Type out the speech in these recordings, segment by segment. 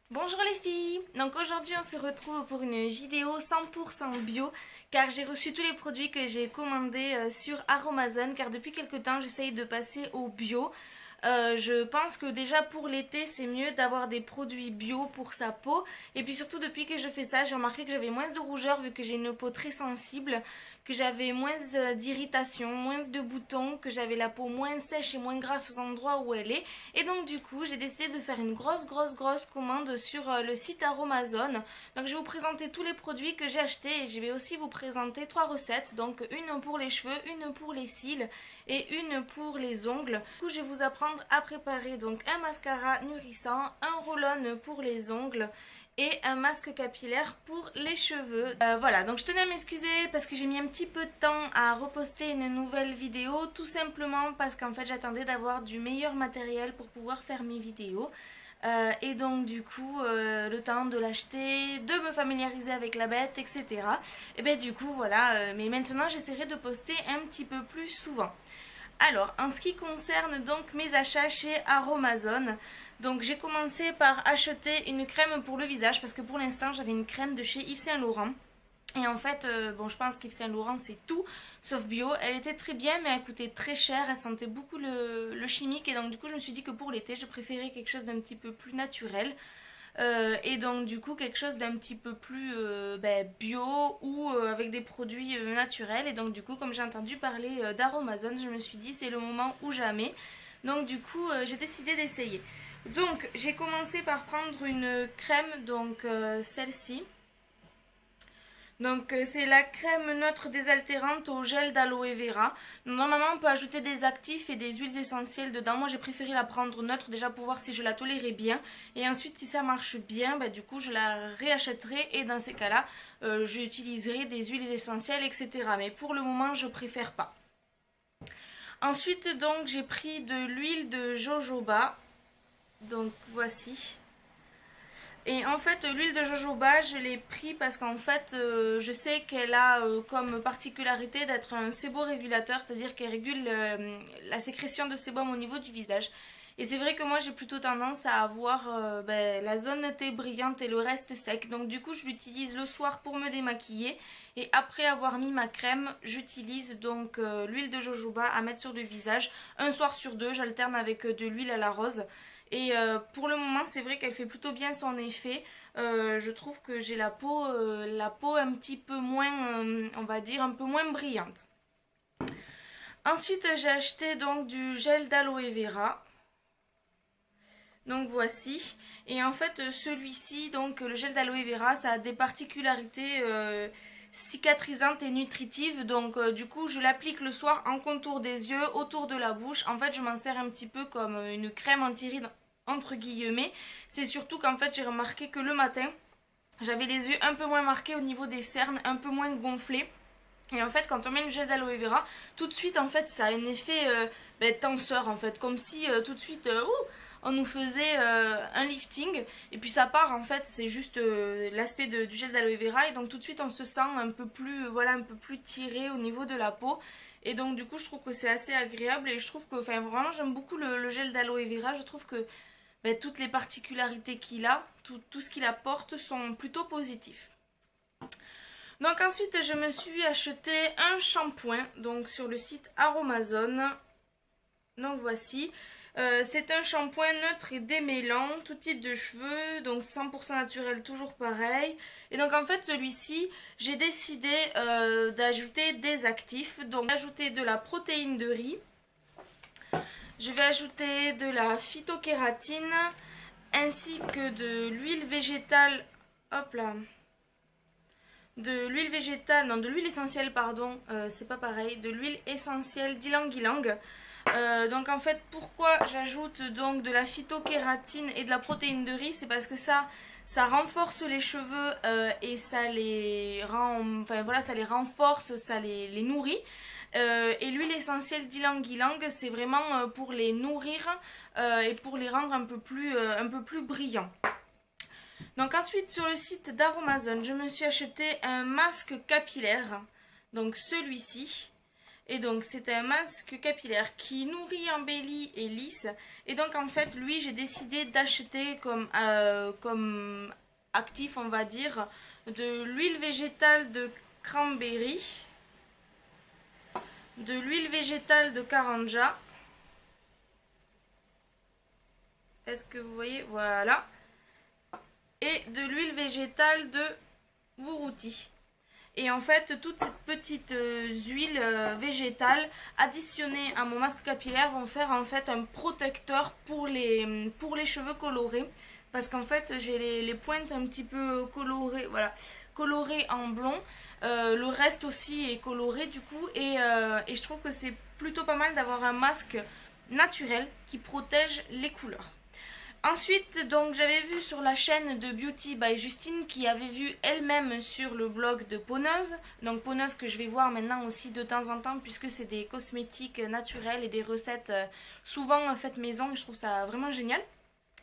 Bonjour les filles, donc aujourd'hui on se retrouve pour une vidéo 100% bio car j'ai reçu tous les produits que j'ai commandés sur Aromazone car depuis quelques temps j'essaye de passer au bio. Je pense que déjà pour l'été c'est mieux d'avoir des produits bio pour sa peau et puis surtout depuis que je fais ça j'ai remarqué que j'avais moins de rougeur vu que j'ai une peau très sensible, que j'avais moins d'irritation, moins de boutons, que j'avais la peau moins sèche et moins grasse aux endroits où elle est et donc du coup j'ai décidé de faire une grosse commande sur le site Aromazone. Donc je vais vous présenter tous les produits que j'ai achetés et je vais aussi vous présenter 3 recettes, donc une pour les cheveux, une pour les cils et une pour les ongles. Du coup je vais vous apprendre à préparer donc un mascara nourrissant, un roll-on pour les ongles et un masque capillaire pour les cheveux. Voilà, donc je tenais à m'excuser parce que j'ai mis un petit peu de temps à reposter une nouvelle vidéo, tout simplement parce qu'en fait j'attendais d'avoir du meilleur matériel pour pouvoir faire mes vidéos. Et donc du coup le temps de l'acheter, de me familiariser avec la bête, etc. Et bien du coup voilà, mais maintenant j'essaierai de poster un petit peu plus souvent. Alors, en ce qui concerne donc mes achats chez Aromazone, donc j'ai commencé par acheter une crème pour le visage parce que pour l'instant j'avais une crème de chez Yves Saint Laurent. Et en fait, bon, je pense qu'Yves Saint Laurent c'est tout sauf bio. Elle était très bien mais elle coûtait très cher, elle sentait beaucoup le chimique et donc du coup je me suis dit que pour l'été je préférais quelque chose d'un petit peu plus naturel. Et donc du coup quelque chose d'un petit peu plus bio ou avec des produits naturels et donc du coup comme j'ai entendu parler d'Aromazone je me suis dit c'est le moment ou jamais, donc du coup j'ai décidé d'essayer. Donc j'ai commencé par prendre une crème, donc celle-ci. Donc c'est la crème neutre désaltérante au gel d'aloe vera. Normalement on peut ajouter des actifs et des huiles essentielles dedans. Moi j'ai préféré la prendre neutre déjà pour voir si je la tolérais bien. Et ensuite si ça marche bien, bah, du coup je la réachèterai et dans ces cas-là j'utiliserai des huiles essentielles, etc. Mais pour le moment je préfère pas. Ensuite donc j'ai pris de l'huile de jojoba. Donc voici. Et en fait l'huile de jojoba je l'ai pris parce qu'en fait je sais qu'elle a comme particularité d'être un séborégulateur, c'est-à-dire qu'elle régule la sécrétion de sébum au niveau du visage. Et c'est vrai que moi j'ai plutôt tendance à avoir la zone T brillante et le reste sec. Donc du coup je l'utilise le soir pour me démaquiller. Et après avoir mis ma crème, j'utilise donc l'huile de jojoba à mettre sur le visage. Un soir sur deux, j'alterne avec de l'huile à la rose. Et pour le moment c'est vrai qu'elle fait plutôt bien son effet. Je trouve que j'ai la peau un petit peu moins, on va dire, un peu moins brillante. Ensuite j'ai acheté donc du gel d'aloe vera. Donc voici. Et en fait celui-ci, donc le gel d'aloe vera, ça a des particularités cicatrisantes et nutritives. Donc du coup je l'applique le soir en contour des yeux, autour de la bouche. En fait je m'en sers un petit peu comme une crème anti-rides entre guillemets. C'est surtout qu'en fait j'ai remarqué que le matin j'avais les yeux un peu moins marqués au niveau des cernes, un peu moins gonflés. Et en fait quand on met le gel d'aloe vera, tout de suite en fait ça a un effet tenseur en fait, comme si tout de suite on nous faisait un lifting et puis ça part en fait, c'est juste l'aspect du gel d'aloe vera et donc tout de suite on se sent un peu plus voilà, un peu plus tiré au niveau de la peau. Et donc du coup je trouve que c'est assez agréable et je trouve que enfin vraiment j'aime beaucoup le gel d'aloe vera. Je trouve que toutes les particularités qu'il a, tout ce qu'il apporte sont plutôt positifs. Donc ensuite je me suis acheté un shampoing donc sur le site Aromazone. Donc voici. C'est un shampoing neutre et démêlant, tout type de cheveux, donc 100% naturel, toujours pareil. Et donc en fait celui-ci, j'ai décidé d'ajouter des actifs. Donc d'ajouter de la protéine de riz. Je vais ajouter de la phytokératine ainsi que de l'huile végétale. Hop là. De l'huile végétale, non de l'huile essentielle pardon, c'est pas pareil, de l'huile essentielle d'ylang-ylang. Donc en fait pourquoi j'ajoute donc de la phytokératine et de la protéine de riz, c'est parce que ça renforce les cheveux et ça les rend, enfin voilà, ça les renforce, ça les nourrit. Et l'huile essentielle d'ylang-ylang c'est vraiment pour les nourrir et pour les rendre un peu plus brillants. Donc ensuite sur le site d'Aromazone, je me suis acheté un masque capillaire, donc celui-ci. Et donc c'est un masque capillaire qui nourrit, embellit et lisse. Et donc en fait lui j'ai décidé d'acheter comme actif on va dire de l'huile végétale de cranberry, de l'huile végétale de karanja. Est-ce que vous voyez? Voilà. Et de l'huile végétale de Wuruti. Et en fait, toutes ces petites huiles végétales additionnées à mon masque capillaire vont faire en fait un protecteur pour les cheveux colorés. Parce qu'en fait, j'ai les pointes un petit peu colorées, voilà, colorées en blond. Le reste aussi est coloré du coup. Et je trouve que c'est plutôt pas mal d'avoir un masque naturel qui protège les couleurs. Ensuite, donc j'avais vu sur la chaîne de Beauty by Justine qui avait vu elle-même sur le blog de Peau-Neuve. Donc Peau-Neuve que je vais voir maintenant aussi de temps en temps puisque c'est des cosmétiques naturels et des recettes souvent faites maison et je trouve ça vraiment génial.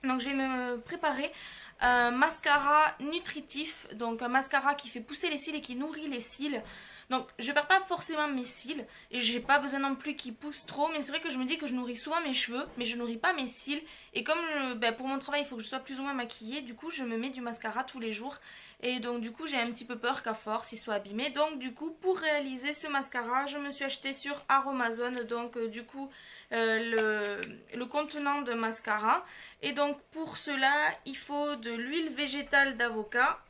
Donc je vais me préparer un mascara nutritif, donc un mascara qui fait pousser les cils et qui nourrit les cils. Donc je perds pas forcément mes cils et j'ai pas besoin non plus qu'ils poussent trop, mais c'est vrai que je me dis que je nourris souvent mes cheveux mais je nourris pas mes cils. Et comme pour mon travail il faut que je sois plus ou moins maquillée, du coup je me mets du mascara tous les jours. Et donc du coup j'ai un petit peu peur qu'à force il soit abîmé. Donc du coup pour réaliser ce mascara je me suis acheté sur Aromazone donc du coup le contenant de mascara. Et donc pour cela il faut de l'huile végétale d'avocat.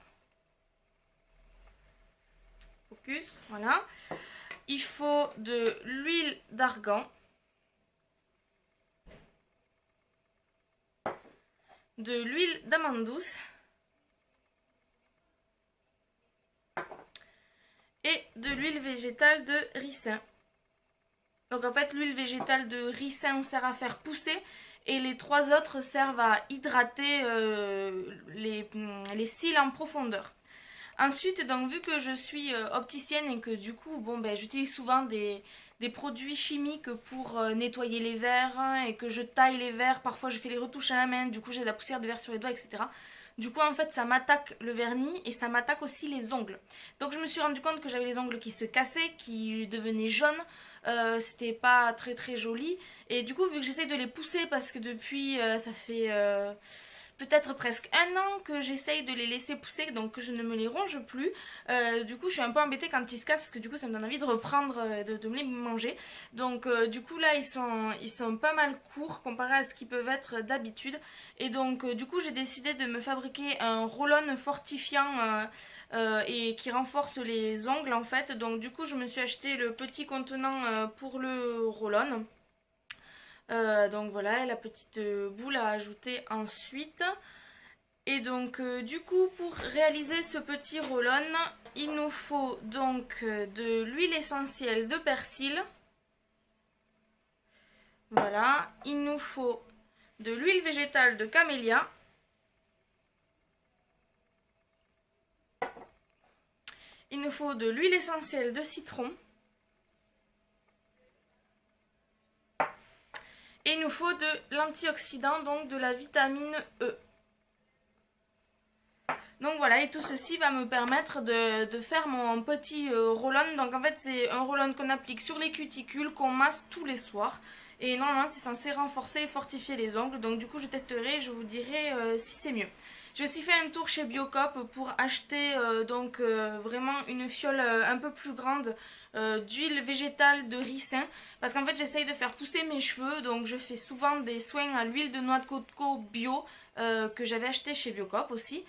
Focus, voilà. Il faut de l'huile d'argan, de l'huile d'amande douce et de l'huile végétale de ricin. Donc en fait l'huile végétale de ricin sert à faire pousser et les trois autres servent à hydrater les cils en profondeur. Ensuite, donc vu que je suis opticienne et que du coup, j'utilise souvent des produits chimiques pour nettoyer les verres hein, et que je taille les verres, parfois je fais les retouches à la main, du coup j'ai de la poussière de verre sur les doigts, etc. Du coup, en fait, ça m'attaque le vernis et ça m'attaque aussi les ongles. Donc je me suis rendu compte que j'avais les ongles qui se cassaient, qui devenaient jaunes. C'était pas très très joli. Et du coup, vu que j'essaie de les pousser parce que depuis, ça fait peut-être presque un an que j'essaye de les laisser pousser, donc que je ne me les ronge plus. Du coup je suis un peu embêtée quand ils se cassent parce que du coup ça me donne envie de reprendre, de me les manger. Donc du coup là ils sont pas mal courts comparé à ce qu'ils peuvent être d'habitude. Et donc du coup j'ai décidé de me fabriquer un roll-on fortifiant et qui renforce les ongles en fait. Donc du coup je me suis acheté le petit contenant pour le roll-on. Donc voilà, la petite boule à ajouter ensuite. Et donc du coup pour réaliser ce petit roll-on, il nous faut donc de l'huile essentielle de persil. Voilà, il nous faut de l'huile végétale de camélia. Il nous faut de l'huile essentielle de citron. Et il nous faut de l'antioxydant, donc de la vitamine E. Donc voilà, et tout ceci va me permettre de faire mon petit roll-on. Donc en fait c'est un roll-on qu'on applique sur les cuticules, qu'on masse tous les soirs. Et normalement c'est censé renforcer et fortifier les ongles. Donc du coup je testerai et je vous dirai si c'est mieux. J'ai aussi fait un tour chez Biocop pour acheter vraiment une fiole un peu plus grande d'huile végétale de ricin. Parce qu'en fait j'essaye de faire pousser mes cheveux. Donc je fais souvent des soins à l'huile de noix de coco bio que j'avais acheté chez Biocop aussi.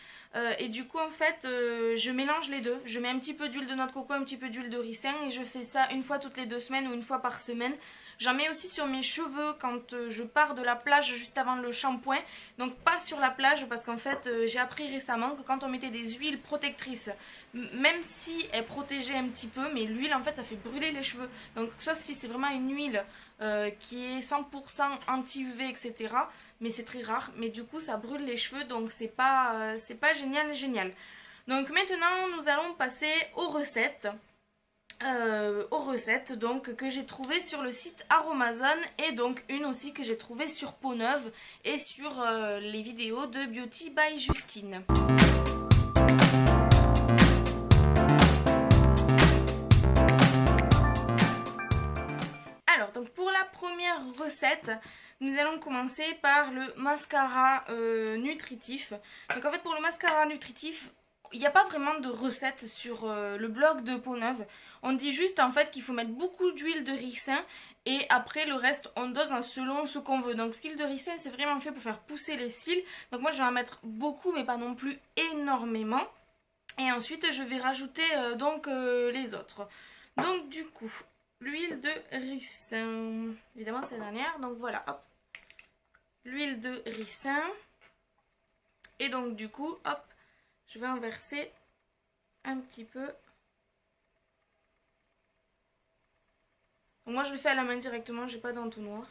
Et du coup en fait je mélange les deux. Je mets un petit peu d'huile de noix de coco, un petit peu d'huile de ricin. Et je fais ça une fois toutes les 2 semaines ou une fois par semaine. J'en mets aussi sur mes cheveux quand je pars de la plage juste avant le shampoing. Donc pas sur la plage parce qu'en fait j'ai appris récemment que quand on mettait des huiles protectrices, même si elles protégeaient un petit peu, mais l'huile en fait ça fait brûler les cheveux. Donc sauf si c'est vraiment une huile qui est 100% anti-UV etc. Mais c'est très rare, mais du coup ça brûle les cheveux donc c'est pas génial. Donc maintenant nous allons passer aux recettes. Donc que j'ai trouvé sur le site Aromazone et donc une aussi que j'ai trouvée sur Peau-Neuve et sur les vidéos de Beauty by Justine. recette. Nous allons commencer par le mascara nutritif. Donc en fait pour le mascara nutritif, il n'y a pas vraiment de recette sur le blog de Peau Neuve. On dit juste en fait qu'il faut mettre beaucoup d'huile de ricin et après le reste on dose selon ce qu'on veut. Donc l'huile de ricin c'est vraiment fait pour faire pousser les cils. Donc moi je vais en mettre beaucoup mais pas non plus énormément. Et ensuite je vais rajouter les autres. Donc du coup l'huile de ricin, évidemment c'est la dernière. Donc voilà, hop, l'huile de ricin. Et donc du coup hop, je vais en verser un petit peu. Donc moi je le fais à la main directement, j'ai pas d'entonnoir.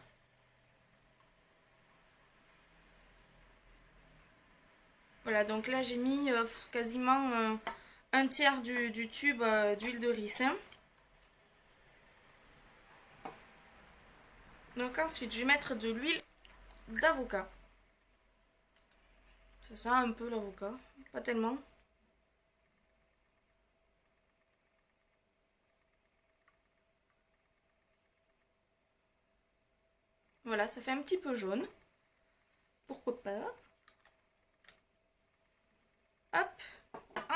Voilà, donc là j'ai mis quasiment un tiers du tube d'huile de ricin. Donc ensuite je vais mettre de l'huile d'avocat. Ça sent un peu l'avocat, pas tellement. Voilà, ça fait un petit peu jaune. Pourquoi pas. Hop.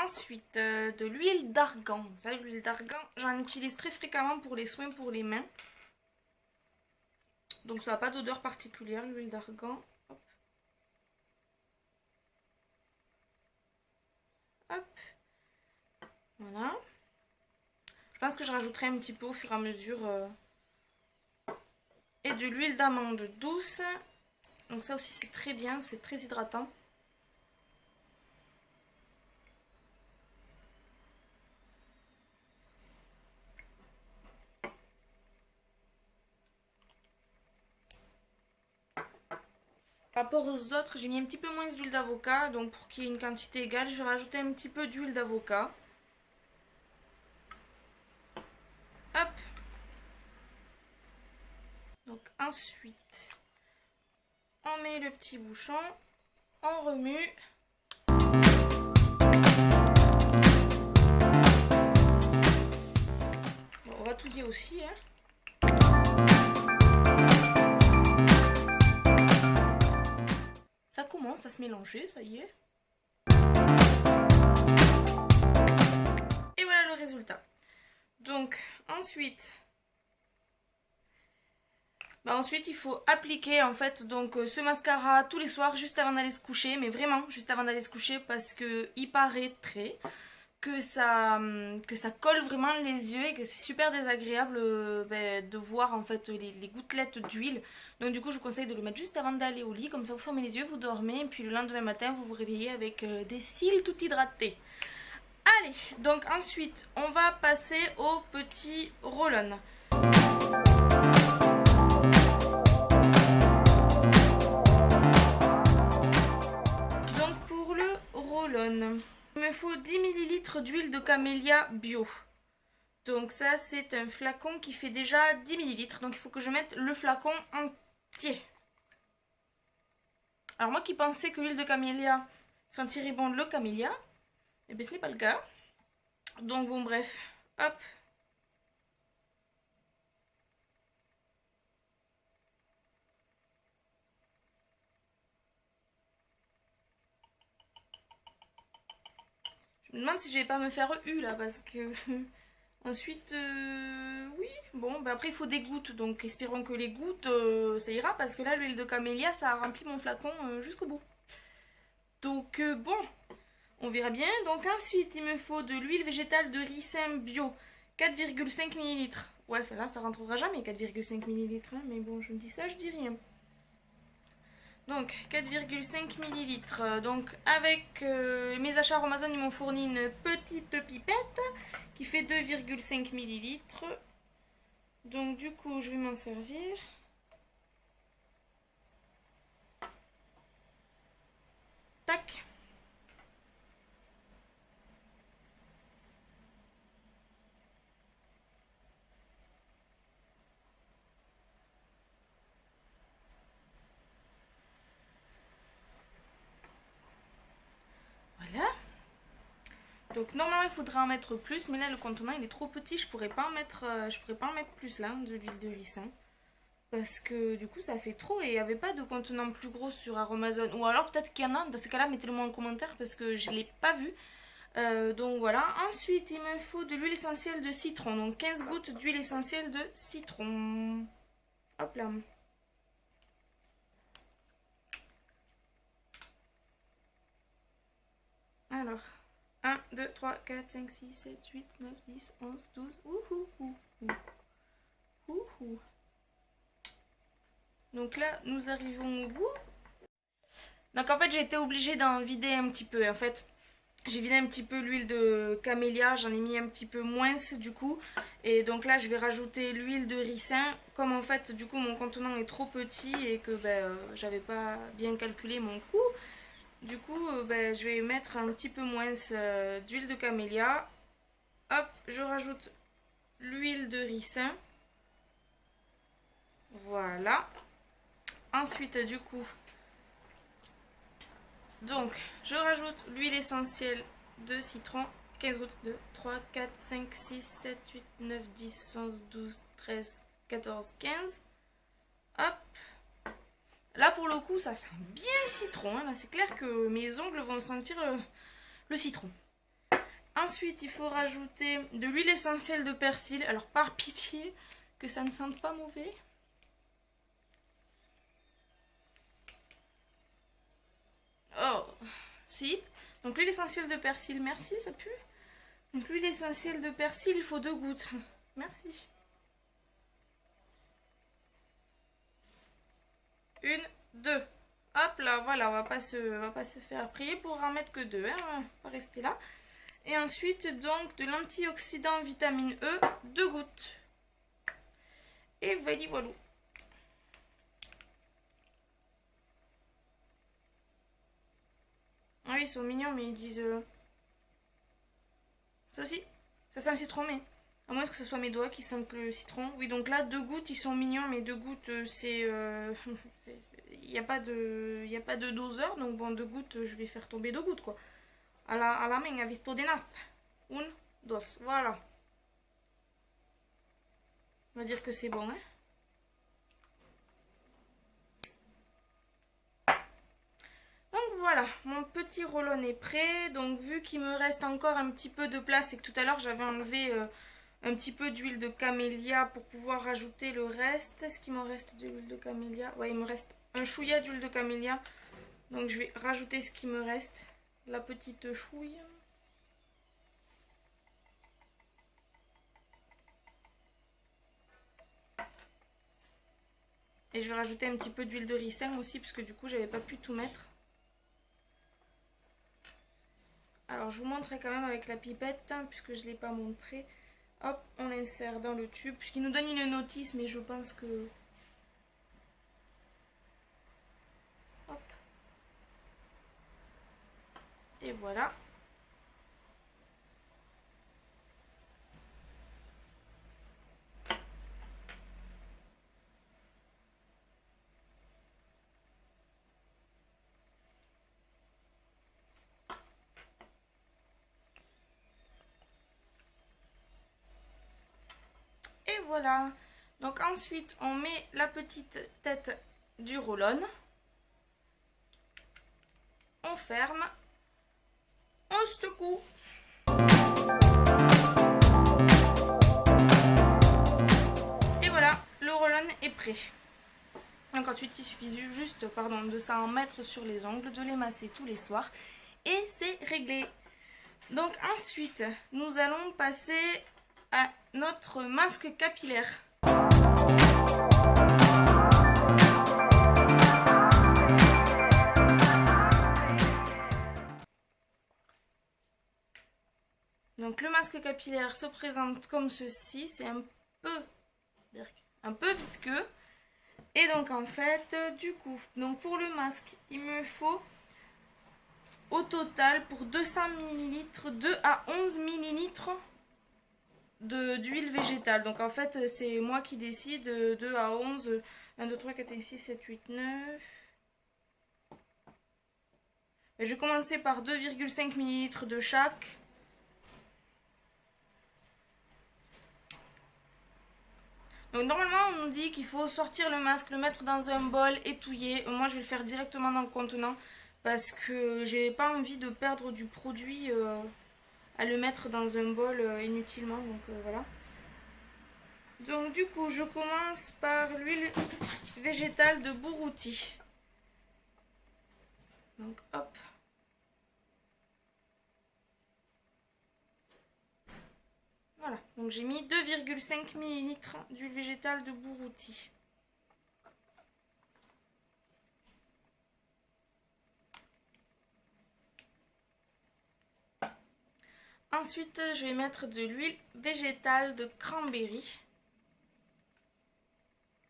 Ensuite, de l'huile d'argan. Ça, l'huile d'argan, j'en utilise très fréquemment pour les soins pour les mains. Donc ça n'a pas d'odeur particulière, l'huile d'argan. Hop. Hop. Voilà. Je pense que je rajouterai un petit peu au fur et à mesure. Et de l'huile d'amande douce. Donc ça aussi c'est très bien, c'est très hydratant. Par rapport aux autres, j'ai mis un petit peu moins d'huile d'avocat. Donc pour qu'il y ait une quantité égale, je vais rajouter un petit peu d'huile d'avocat. Hop. Donc ensuite, on met le petit bouchon, on remue. Bon, on va touiller aussi, hein. Ça commence à se mélanger, ça y est. Et voilà le résultat. Donc ensuite, ensuite il faut appliquer en fait ce mascara tous les soirs juste avant d'aller se coucher. Mais vraiment juste avant d'aller se coucher parce que il paraîtrait que ça colle vraiment les yeux et que c'est super désagréable de voir en fait les gouttelettes d'huile. Donc du coup je vous conseille de le mettre juste avant d'aller au lit, comme ça vous fermez les yeux, vous dormez et puis le lendemain matin vous vous réveillez avec des cils tout hydratés. Allez, donc ensuite on va passer au petit roll-on. Donc pour le roll-on, il me faut 10 ml d'huile de camélia bio. Donc ça c'est un flacon qui fait déjà 10 ml. Donc il faut que je mette le flacon entier. Alors moi qui pensais que l'huile de camélia sentirait bon le camélia, et bien ce n'est pas le cas. Donc bon bref, hop. Je me demande si je vais pas me faire là parce que ensuite oui bon après il faut des gouttes, donc espérons que les gouttes ça ira parce que là l'huile de camélia ça a rempli mon flacon jusqu'au bout. Donc bon, on verra bien. Donc ensuite il me faut de l'huile végétale de ricin bio 4,5 ml. Ouais là ça rentrera jamais 4,5 ml hein, mais bon je me dis ça, je dis rien. Donc 4,5 ml. Donc avec mes achats Amazon ils m'ont fourni une petite pipette qui fait 2,5 ml. Donc du coup je vais m'en servir. Tac. Voilà. Donc normalement il faudrait en mettre plus, mais là le contenant il est trop petit, je pourrais pas en mettre plus là, de l'huile de ricin. parce que du coup ça fait trop et il n'y avait pas de contenant plus gros sur Aromazone. Ou alors peut-être qu'il y en a, dans ce cas-là mettez-le moi en commentaire parce que je ne l'ai pas vu. Donc voilà, ensuite il me faut de l'huile essentielle de citron, donc 15 gouttes d'huile essentielle de citron. Hop là. Alors, 1, 2, 3, 4, 5, 6, 7, 8, 9, 10, 11, 12. Ouhou. Donc là, nous arrivons au bout. Donc en fait, j'ai été obligée d'en vider un petit peu. En fait, j'ai vidé un petit peu l'huile de camélia, j'en ai mis un petit peu moins du coup. Et donc là, je vais rajouter l'huile de ricin. Comme en fait, du coup, mon contenant est trop petit et que j'avais pas bien calculé mon coût. Du coup, je vais mettre un petit peu moins d'huile de camélia. Hop, je rajoute l'huile de ricin. Voilà. Ensuite, du coup, donc, je rajoute l'huile essentielle de citron. 15 gouttes, 2, 3, 4, 5, 6, 7, 8, 9, 10, 11, 12, 13, 14, 15. Hop. Là, pour le coup, ça sent bien le citron. Là, c'est clair que mes ongles vont sentir le citron. Ensuite, il faut rajouter de l'huile essentielle de persil. Alors, par pitié, que ça ne sente pas mauvais. Oh, si. Donc, l'huile essentielle de persil, merci, ça pue. Donc, l'huile essentielle de persil, il faut 2 gouttes. Merci. 1, 2. Hop là, voilà, on va pas se faire prier pour en mettre que 2. Hein, on va pas rester là. Et ensuite, donc, de l'antioxydant vitamine E, 2 gouttes. Et voilà. Ah oui, ils sont mignons, mais ils disent... Ça aussi, ça sent le citron, mais... À moins que ce soit mes doigts qui sentent le citron. Oui, donc là, 2 gouttes, ils sont mignons, mais 2 gouttes, c'est... Il n'y a pas de doseur, donc bon, 2 gouttes, je vais faire tomber 2 gouttes, quoi. À la main, avec visto de nada. 1, 2, voilà. On va dire que c'est bon, hein. Donc voilà, mon petit rollon est prêt. Donc vu qu'il me reste encore un petit peu de place et que tout à l'heure j'avais enlevé un petit peu d'huile de camélia pour pouvoir rajouter le reste. Est-ce qu'il m'en reste de l'huile de camélia? Ouais, il me reste un chouïa d'huile de camélia. Donc je vais rajouter ce qui me reste. La petite chouille. Et je vais rajouter un petit peu d'huile de ricin aussi, parce que du coup j'avais pas pu tout mettre. Alors je vous montrerai quand même avec la pipette, hein, puisque je ne l'ai pas montré. Hop, on l'insère dans le tube, puisqu'il nous donne une notice, mais je pense que... Hop. Et voilà. Et voilà. Donc ensuite, on met la petite tête du rollon. On ferme. On secoue. Et voilà, le rollon est prêt. Donc ensuite, il suffit juste de s'en mettre sur les ongles, de les masser tous les soirs. Et c'est réglé. Donc ensuite, nous allons passer à notre masque capillaire. Donc le masque capillaire se présente comme ceci, c'est un peu visqueux. Et donc en fait, du coup, donc pour le masque, il me faut au total pour 200 ml, 2 à 11 ml d'huile végétale. Donc en fait, c'est moi qui décide, 2 à 11, 1, 2, 3, 4, 5, 6, 7, 8, 9... Et je vais commencer par 2,5 ml de chaque. Donc normalement on nous dit qu'il faut sortir le masque, le mettre dans un bol, étouiller. Moi je vais le faire directement dans le contenant parce que j'ai pas envie de perdre du produit à le mettre dans un bol inutilement. Donc voilà. Donc du coup je commence par l'huile végétale de Bourouti. Donc hop. Voilà, donc j'ai mis 2,5 ml d'huile végétale de Bourouti. Ensuite, je vais mettre de l'huile végétale de cranberry.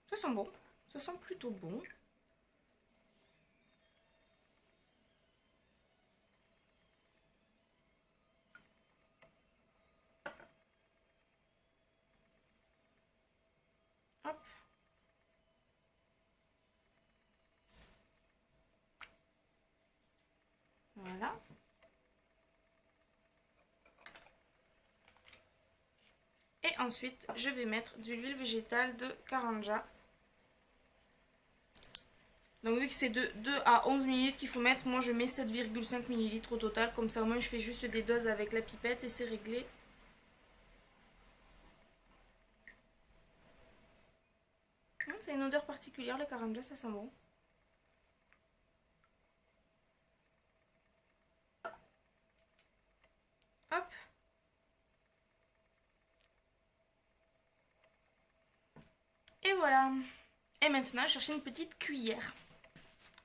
Ça sent bon, ça sent plutôt bon. Hop. Voilà. Et ensuite, je vais mettre de l'huile végétale de Karanja. Donc vu que c'est de 2 à 11 ml qu'il faut mettre, moi je mets 7,5 ml au total. Comme ça au moins je fais juste des doses avec la pipette et c'est réglé. C'est une odeur particulière, le Karanja, ça sent bon. Hop. Et voilà. Et maintenant, je cherche une petite cuillère.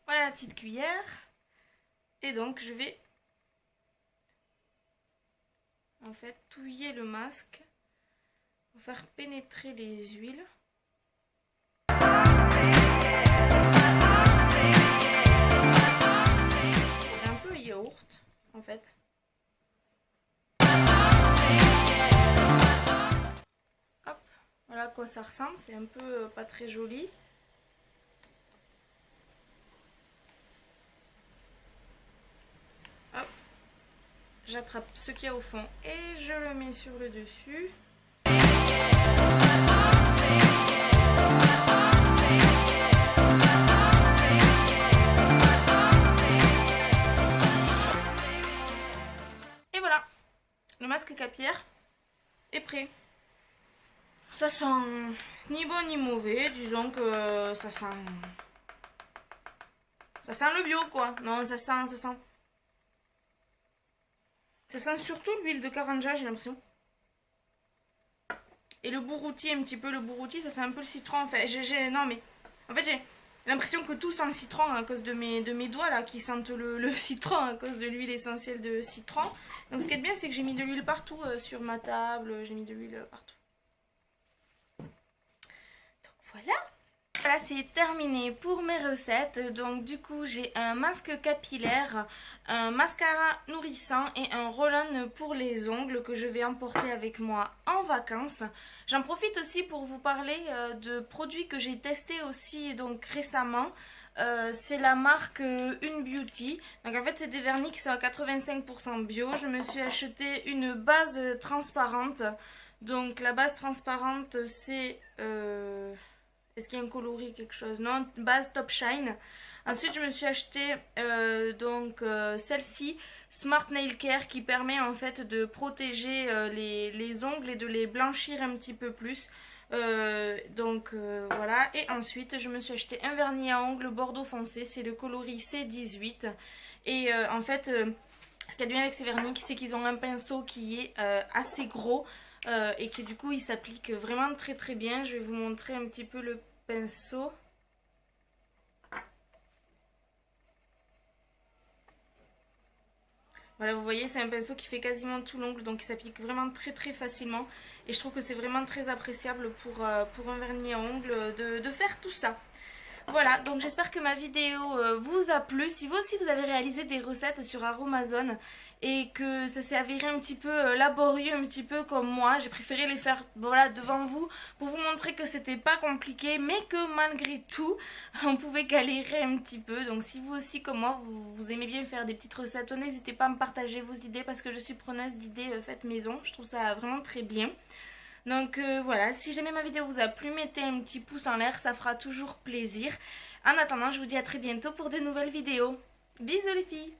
Voilà la petite cuillère. Et donc, je vais en fait touiller le masque pour faire pénétrer les huiles. C'est un peu yaourt en fait. Hop, voilà à quoi ça ressemble. C'est un peu pas très joli. Hop, j'attrape ce qu'il y a au fond et je le mets sur le dessus. Et voilà, le masque capillaire est prêt. Ça sent ni bon ni mauvais, disons que ça sent le bio quoi. Non, ça sent surtout l'huile de Karanja, j'ai l'impression. Et le Bourouti, un petit peu le Bourouti, ça sent un peu le citron. Enfin, non mais en fait j'ai l'impression que tout sent le citron à cause de mes doigts là qui sentent le citron à cause de l'huile essentielle de citron. Donc ce qui est bien, c'est que j'ai mis de l'huile partout sur ma table, j'ai mis de l'huile partout. Voilà. Voilà, c'est terminé pour mes recettes. Donc du coup, j'ai un masque capillaire, un mascara nourrissant et un roll-on pour les ongles que je vais emporter avec moi en vacances. J'en profite aussi pour vous parler de produits que j'ai testés aussi donc récemment. C'est la marque Une Beauty. Donc en fait, c'est des vernis qui sont à 85% bio. Je me suis acheté une base transparente. Donc la base transparente, c'est... Est-ce qu'il y a un coloris, quelque chose? Non, base Top Shine. Ensuite, je me suis acheté celle-ci, Smart Nail Care, qui permet en fait de protéger les ongles et de les blanchir un petit peu plus. Voilà. Et ensuite, je me suis acheté un vernis à ongles Bordeaux foncé, c'est le coloris C18. Et en fait, ce qu'il y a de bien avec ces vernis, c'est qu'ils ont un pinceau qui est assez gros. Et qui du coup il s'applique vraiment très très bien. Je vais vous montrer un petit peu le pinceau. Voilà, vous voyez, c'est un pinceau qui fait quasiment tout l'ongle, donc il s'applique vraiment très très facilement. Et je trouve que c'est vraiment très appréciable pour un vernis à ongles de faire tout ça. Voilà, donc j'espère que ma vidéo vous a plu. Si vous aussi vous avez réalisé des recettes sur Aromazone et que ça s'est avéré un petit peu laborieux, un petit peu comme moi, j'ai préféré les faire voilà, devant vous pour vous montrer que c'était pas compliqué, mais que malgré tout, on pouvait galérer un petit peu. Donc si vous aussi comme moi, vous aimez bien faire des petites recettes, n'hésitez pas à me partager vos idées parce que je suis preneuse d'idées faites maison. Je trouve ça vraiment très bien. Donc voilà, si jamais ma vidéo vous a plu, mettez un petit pouce en l'air, ça fera toujours plaisir. En attendant, je vous dis à très bientôt pour de nouvelles vidéos. Bisous les filles!